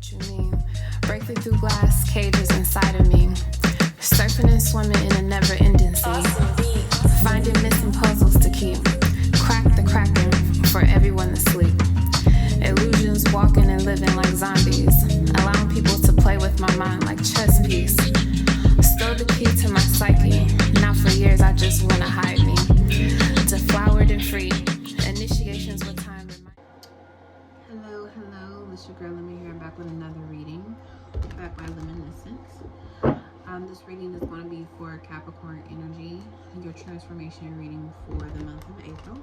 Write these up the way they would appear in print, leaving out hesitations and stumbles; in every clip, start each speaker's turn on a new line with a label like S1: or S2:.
S1: what you mean. Breaking through glass cages inside of me. Surfing and swimming in a never-ending sea. Finding missing puzzles to keep. Crack the cracking for everyone to sleep. Illusions walking and living like zombies. Allowing people to play with my mind like chess piece. Stole the key to my psyche. Now for years I just wanna hide me. Deflowered and free. Initiations with time.
S2: Hello, it's your girl Lemon here. I'm back with another reading. Back by Luminescence. This reading is going to be for Capricorn energy, your transformation reading for the month of April.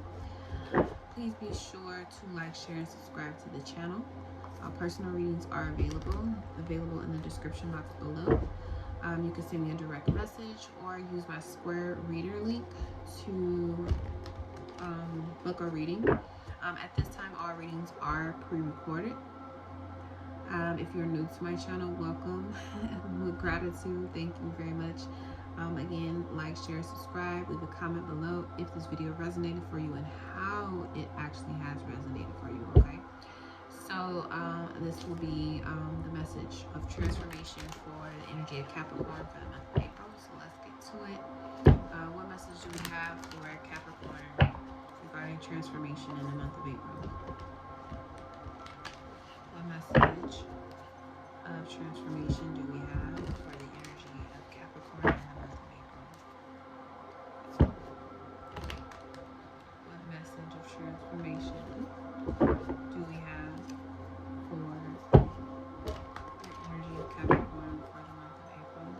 S2: Please be sure to like, share, and subscribe to the channel. Personal readings are available in the description box below. You can send me a direct message or use my Square Reader link to book a reading. At this time, all readings are pre-recorded. If you're new to my channel, welcome. With gratitude, thank you very much. Again, like, share, subscribe, leave a comment below if this video resonated for you and how it actually has resonated for you, okay? So this will be the message of transformation for the energy of Capricorn for the month of April. So let's get to it. What message do we have for Capricorn regarding transformation in the month of April? What message of transformation do we have for the energy of Capricorn in the month of April? What message of transformation do we have for the energy of Capricorn for the month of April?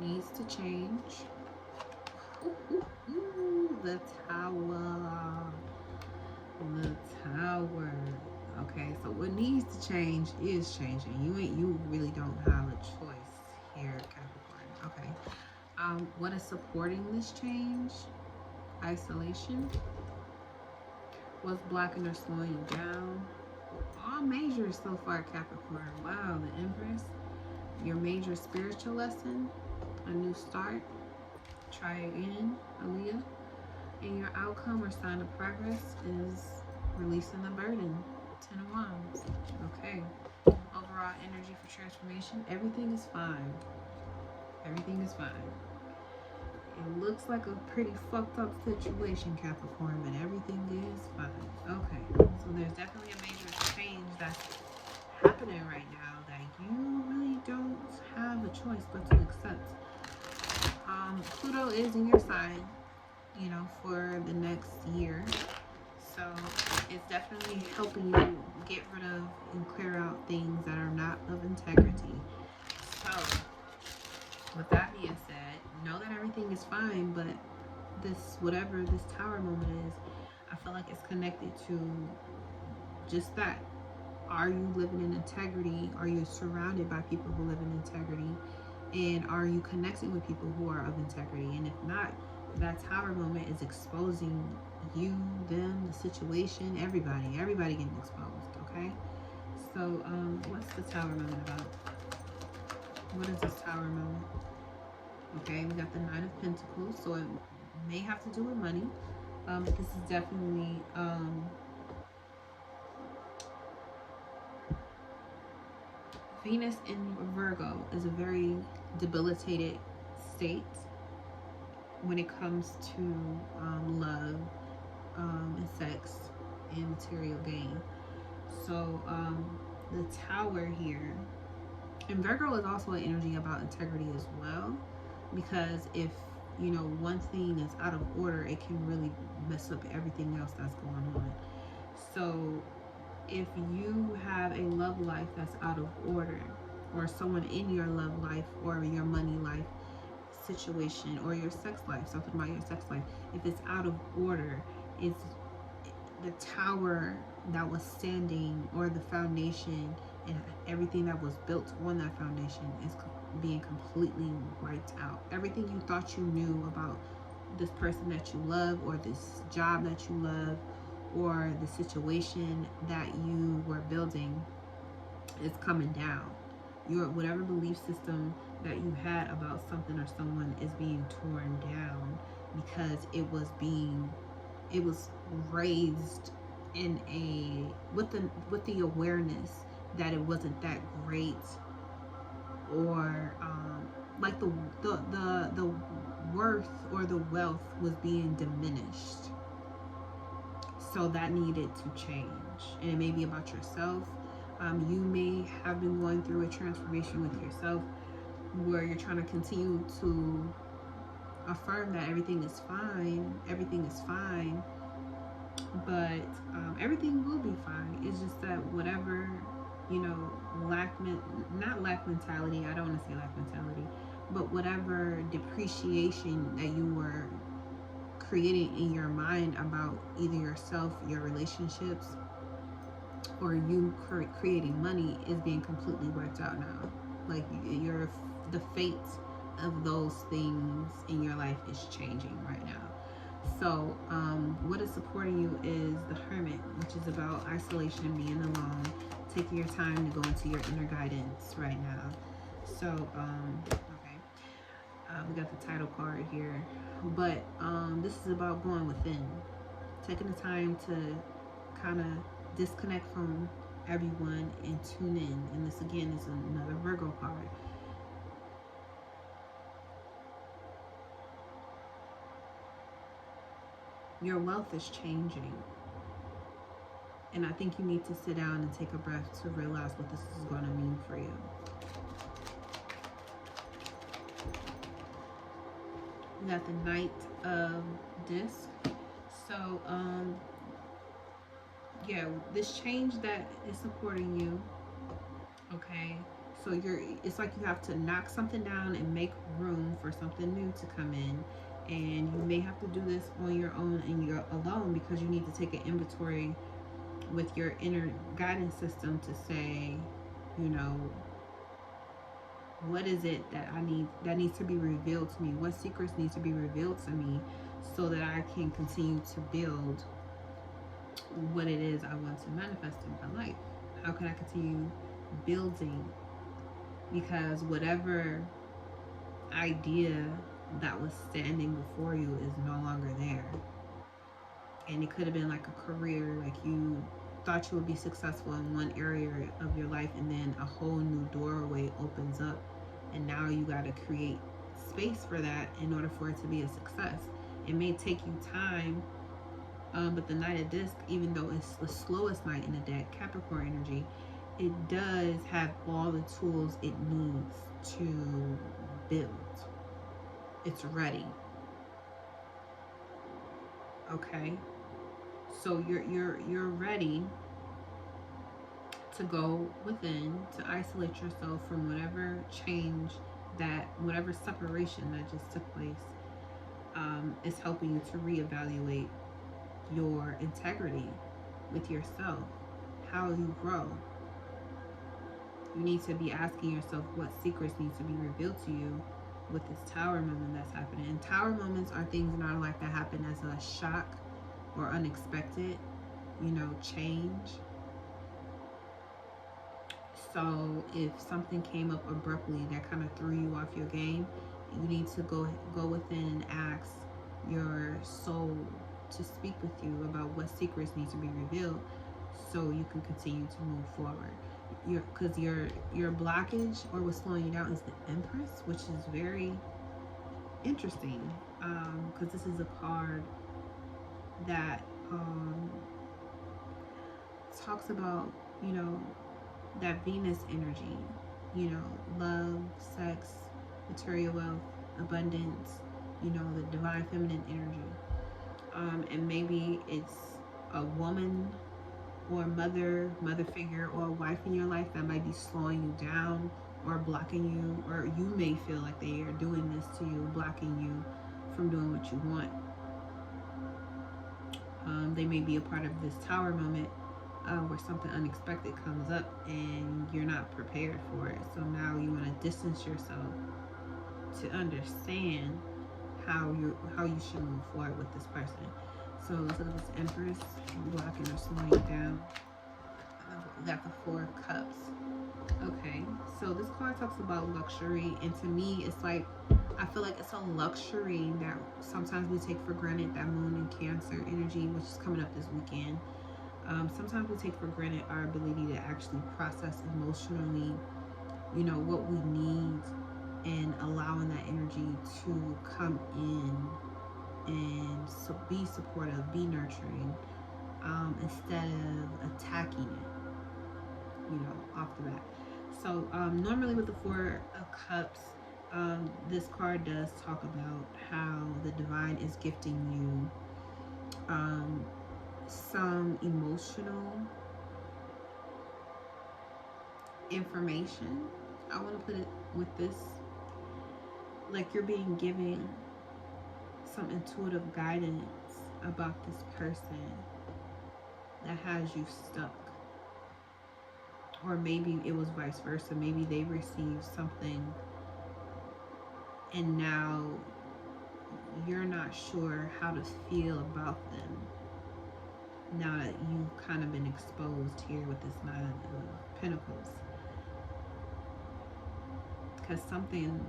S2: Needs to change. The tower. Okay, so what needs to change is changing. You really don't have a choice here, Capricorn. Okay. What is supporting this change? Isolation. What's blocking or slowing you down? All majors so far, Capricorn. Wow, the Empress. Your major spiritual lesson. A new start, try again, Aliyah, and your outcome or sign of progress is releasing the burden. 10 of Wands. Okay. Overall energy for transformation, everything is fine. Everything is fine. It looks like a pretty fucked up situation, Capricorn, but everything is fine. Okay. So there's definitely a major change that's happening right now that you really don't have a choice but to accept. Pluto is in your sign, you know, for the next year. So it's definitely helping you get rid of and clear out things that are not of integrity. So with that being said, know that everything is fine, but this, whatever this tower moment is, I feel like it's connected to just that. Are you living in integrity? Are you surrounded by people who live in integrity? And are you connecting with people who are of integrity? And if not, that tower moment is exposing you, them, the situation, everybody getting exposed, okay? So what's the tower moment about? What is this tower moment? Okay, we got the Nine of Pentacles, so it may have to do with money. But this is definitely Venus in Virgo is a very debilitated state when it comes to love and sex and material gain. So the tower here, and Virgo is also an energy about integrity as well, because if you know one thing is out of order, it can really mess up everything else that's going on. So if you have a love life that's out of order, or someone in your love life or your money life situation, or your sex life, something about your sex life, if it's out of order, it's the tower that was standing, or the foundation and everything that was built on that foundation is being completely wiped out. Everything you thought you knew about this person that you love, or this job that you love, or the situation that you were building is coming down. your whatever belief system that you had about something or someone is being torn down, because it was raised in a with the awareness that it wasn't that great, or like the worth or the wealth was being diminished. So that needed to change, and it may be about yourself. You may have been going through a transformation with yourself where you're trying to continue to affirm that everything is fine, but everything will be fine. It's just that whatever, not lack mentality, I don't want to say lack mentality, but whatever depreciation that you were creating in your mind about either yourself, your relationships, or you creating money is being completely wiped out now. Like the fate of those things in your life is changing right now. So what is supporting you is the Hermit, which is about isolation, being alone, taking your time to go into your inner guidance right now. So okay, we got the title card here, but this is about going within, taking the time to kind of disconnect from everyone and tune in. And this again is another Virgo card. Your wealth is changing, and I think you need to sit down and take a breath to realize what this is going to mean for you. We got the Knight of Disc. So yeah, this change that is supporting you, okay, so it's like you have to knock something down and make room for something new to come in. And you may have to do this on your own and you're alone, because you need to take an inventory with your inner guidance system to say, what is it that needs to be revealed to me? What secrets need to be revealed to me so that I can continue to build what it is I want to manifest in my life? How can I continue building? Because whatever idea that was standing before you is no longer there. And it could have been like a career, like you thought you would be successful in one area of your life, and then a whole new doorway opens up, and now you got to create space for that in order for it to be a success. It may take you time, but the Knight of Disc, even though it's the slowest knight in the deck, Capricorn energy, it does have all the tools it needs to build. It's ready. Okay, so you're ready to go within, to isolate yourself from whatever change, whatever separation that just took place, is helping you to reevaluate your integrity with yourself, how you grow. You need to be asking yourself what secrets need to be revealed to you with this Tower moment that's happening. And Tower moments are things in our life that happen as a shock or unexpected, change. So if something came up abruptly that kind of threw you off your game, you need to go within and ask your soul to speak with you about what secrets need to be revealed so you can continue to move forward. Because your blockage, or what's slowing you down, is the Empress, which is very interesting, because this is a card that talks about, that Venus energy, love, sex, material wealth, abundance, the divine feminine energy. And maybe it's a woman or mother figure or a wife in your life that might be slowing you down or blocking you, or you may feel like they are doing this to you, blocking you from doing what you want. They may be a part of this Tower moment where something unexpected comes up and you're not prepared for it. So now you want to distance yourself to understand how you should move forward with this person. So let's look at this Empress blocking or slowing you down. We got the Four of Cups. Okay, so this card talks about luxury, and to me, it's like, I feel like it's a luxury that sometimes we take for granted. That moon and Cancer energy, which is coming up this weekend. Sometimes we take for granted our ability to actually process emotionally, what we need, and allowing that energy to come in and so be supportive, be nurturing, instead of attacking it, off the bat. So normally with the Four of Cups, this card does talk about how the divine is gifting you some emotional information. I want to put it with this, like you're being given some intuitive guidance about this person that has you stuck. Or maybe it was vice versa. Maybe they received something and now you're not sure how to feel about them now that you've kind of been exposed here with this Nine of Pentacles. Because something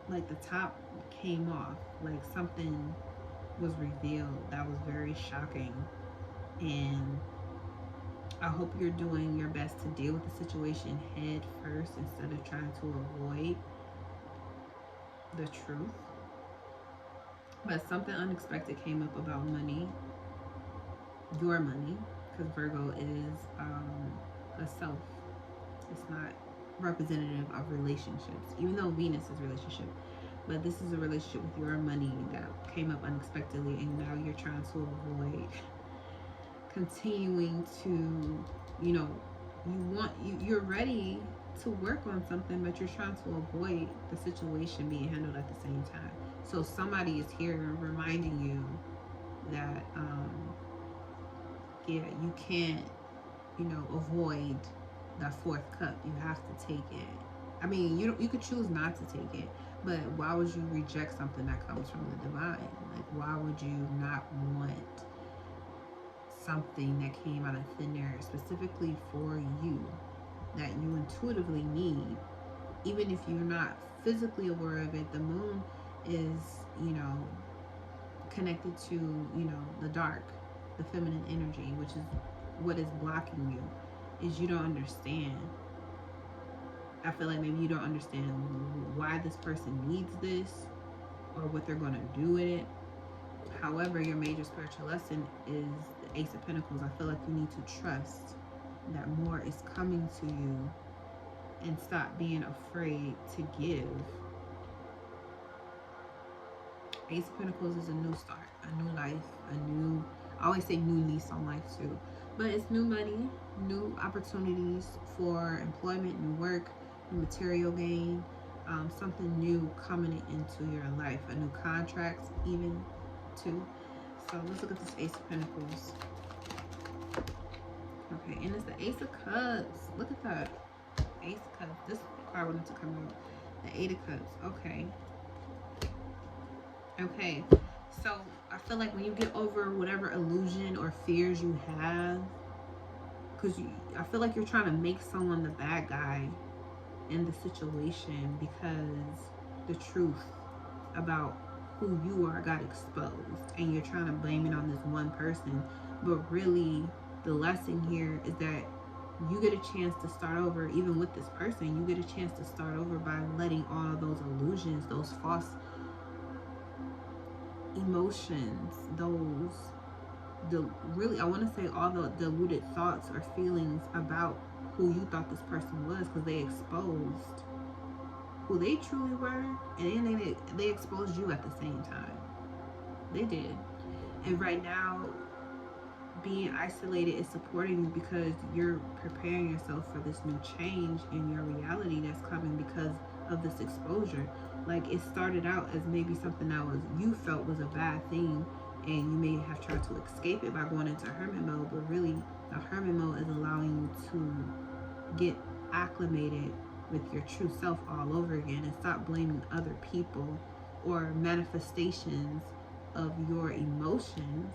S2: like the top came off, like something was revealed that was very shocking, and I hope you're doing your best to deal with the situation head first instead of trying to avoid the truth. But something unexpected came up about money, your money, because Virgo is a self. It's not representative of relationships, even though Venus is a relationship. But this is a relationship with your money that came up unexpectedly, and now you're trying to avoid continuing to, you're ready to work on something, but you're trying to avoid the situation being handled at the same time. So somebody is here reminding you that, you can't, avoid that fourth cup. You have to take it. I mean, you could choose not to take it, but why would you reject something that comes from the divine? Like, why would you not want something that came out of thin air specifically for you, that you intuitively need, even if you're not physically aware of it? The moon is, connected to, the dark, the feminine energy, which is what is blocking you, is you don't understand. I feel like maybe you don't understand why this person needs this or what they're going to do with it. However, your major spiritual lesson is the Ace of Pentacles. I feel like you need to trust that more is coming to you and stop being afraid to give. Ace of Pentacles is a new start, a new life, I always say new lease on life too. But it's new money, new opportunities for employment, new work, new material gain, something new coming into your life, a new contract even too. So let's look at this Ace of Pentacles. Okay, and it's the Ace of Cups. Look at that. Ace of Cups. This card wanted to come out. The Eight of Cups. Okay. Okay. So I feel like when you get over whatever illusion or fears you have, because I feel like you're trying to make someone the bad guy in the situation because the truth about who you are got exposed, and you're trying to blame it on this one person. But really, the lesson here is that you get a chance to start over. Even with this person, you get a chance to start over by letting all of those illusions, those false emotions, I want to say all the diluted thoughts or feelings about who you thought this person was, because they exposed who they truly were, and then they exposed you at the same time. They did. And right now, being isolated is supporting you because you're preparing yourself for this new change in your reality that's coming because of this exposure. Like, it started out as maybe something that you felt was a bad thing, and you may have tried to escape it by going into hermit mode, but really the hermit mode is allowing you to get acclimated with your true self all over again, and stop blaming other people or manifestations of your emotions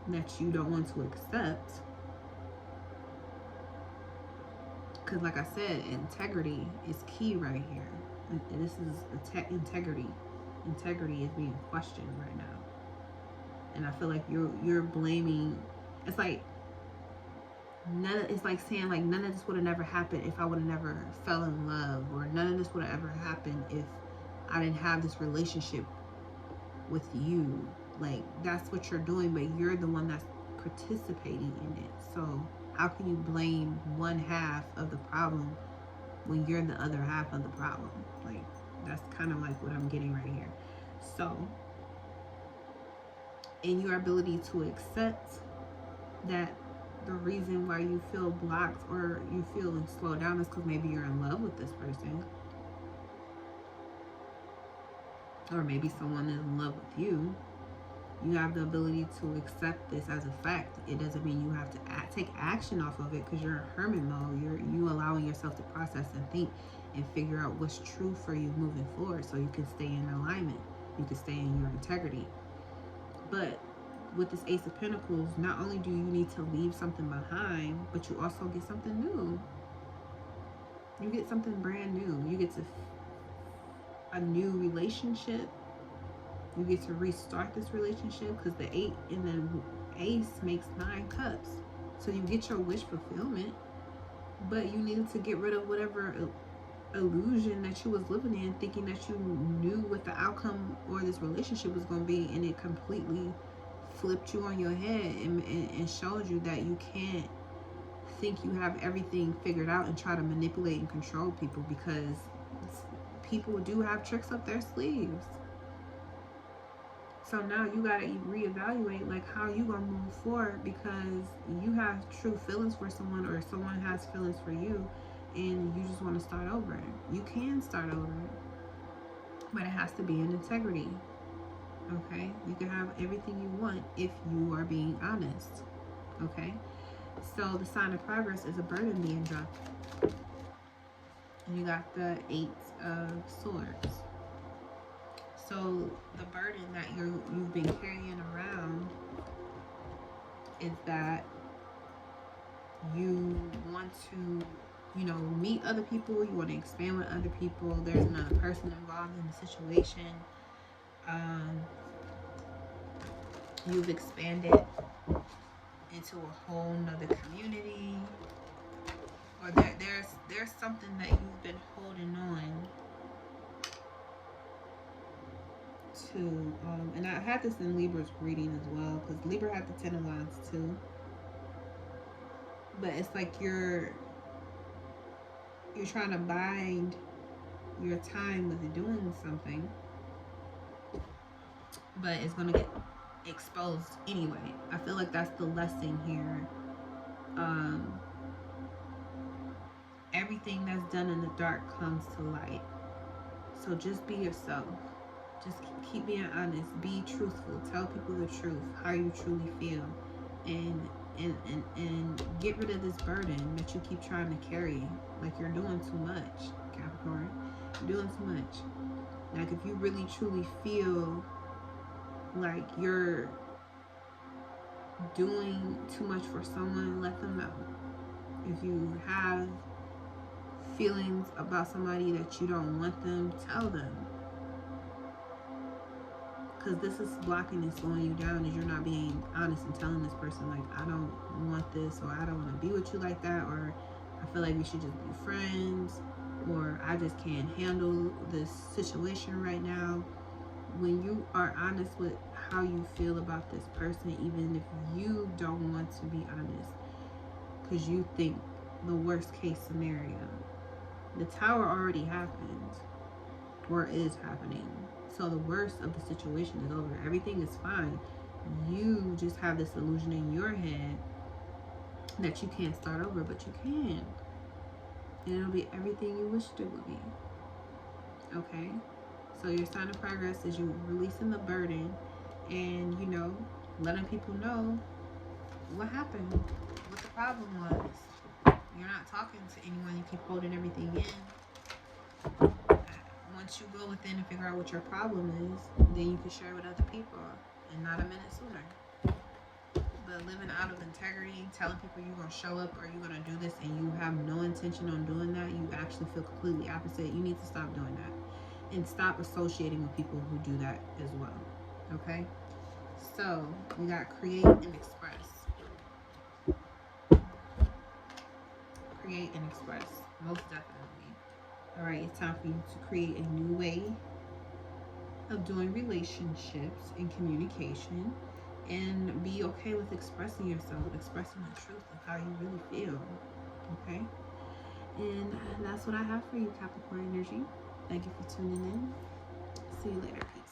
S2: that you don't want to accept, Because like I said, integrity is key right here. This is integrity. Integrity is being questioned right now. And I feel like you're blaming. It's like it's like saying like none of this would have never happened if I would have never fell in love, or none of this would have ever happened if I didn't have this relationship with you. Like, that's what you're doing, but you're the one that's participating in it. So how can you blame one half of the problem when you're the other half of the problem? Like, that's kind of like what I'm getting right here. So in your ability to accept that the reason why you feel blocked or you feel slowed down is because maybe you're in love with this person, or maybe someone is in love with you. You have the ability to accept this as a fact. It doesn't mean you have to take action off of it, because you're in hermit mode. You allowing yourself to process and think and figure out what's true for you moving forward, so you can stay in alignment. You can stay in your integrity. But with this Ace of Pentacles, not only do you need to leave something behind, but you also get something new. You get something brand new. You get to a new relationship. You get to restart this relationship, because the 8 and the Ace makes 9 cups. So you get your wish fulfillment, but you needed to get rid of whatever illusion that you was living in, thinking that you knew what the outcome or this relationship was going to be, and it completely flipped you on your head and showed you that you can't think you have everything figured out and try to manipulate and control people, because people do have tricks up their sleeves. So now you gotta reevaluate like how you gonna move forward, because you have true feelings for someone, or someone has feelings for you, and you just want to start over. You can start over, but it has to be in integrity. Okay, you can have everything you want if you are being honest. Okay, so the sign of progress is a burden being dropped. And you got the 8 of Swords. So the burden that you've been carrying around is that you want to, meet other people. You want to expand with other people. There's another person involved in the situation. You've expanded into a whole nother community, or there's something that you've been holding on to. And I had this in Libra's reading as well, because Libra had the 10 of Wands too. But it's like you're trying to bind your time with doing something, but it's going to get exposed anyway. I feel like that's the lesson here. Everything that's done in the dark comes to light. So just be yourself. Just keep being honest. Be truthful. Tell people the truth, how you truly feel, and get rid of this burden that you keep trying to carry. Like, you're doing too much, Capricorn. You're doing too much. Like, if you really truly feel like you're doing too much for someone, let them know. If you have feelings about somebody that you don't want them, tell them. Because this is blocking and slowing you down, is you're not being honest and telling this person, like, I don't want this, or I don't want to be with you like that, or I feel like we should just be friends, or I just can't handle this situation right now. When you are honest with how you feel about this person, even if you don't want to be honest, because you think the worst case scenario, the Tower already happened, or is happening. So the worst of the situation is over. Everything is fine. You just have this illusion in your head that you can't start over, but you can. And it'll be everything you wished it would be. Okay? So your sign of progress is you releasing the burden and, letting people know what happened, what the problem was. You're not talking to anyone. You keep holding everything in. Once you go within and figure out what your problem is, then you can share with other people, and not a minute sooner. But living out of integrity, telling people you're going to show up or you're going to do this and you have no intention on doing that, you actually feel completely opposite. You need to stop doing that and stop associating with people who do that as well. Okay? So, we got create and express. Create and express. Most definitely. Alright, it's time for you to create a new way of doing relationships and communication. And be okay with expressing yourself, expressing the truth of how you really feel. Okay? And that's what I have for you, Capricorn energy. Thank you for tuning in. See you later, people.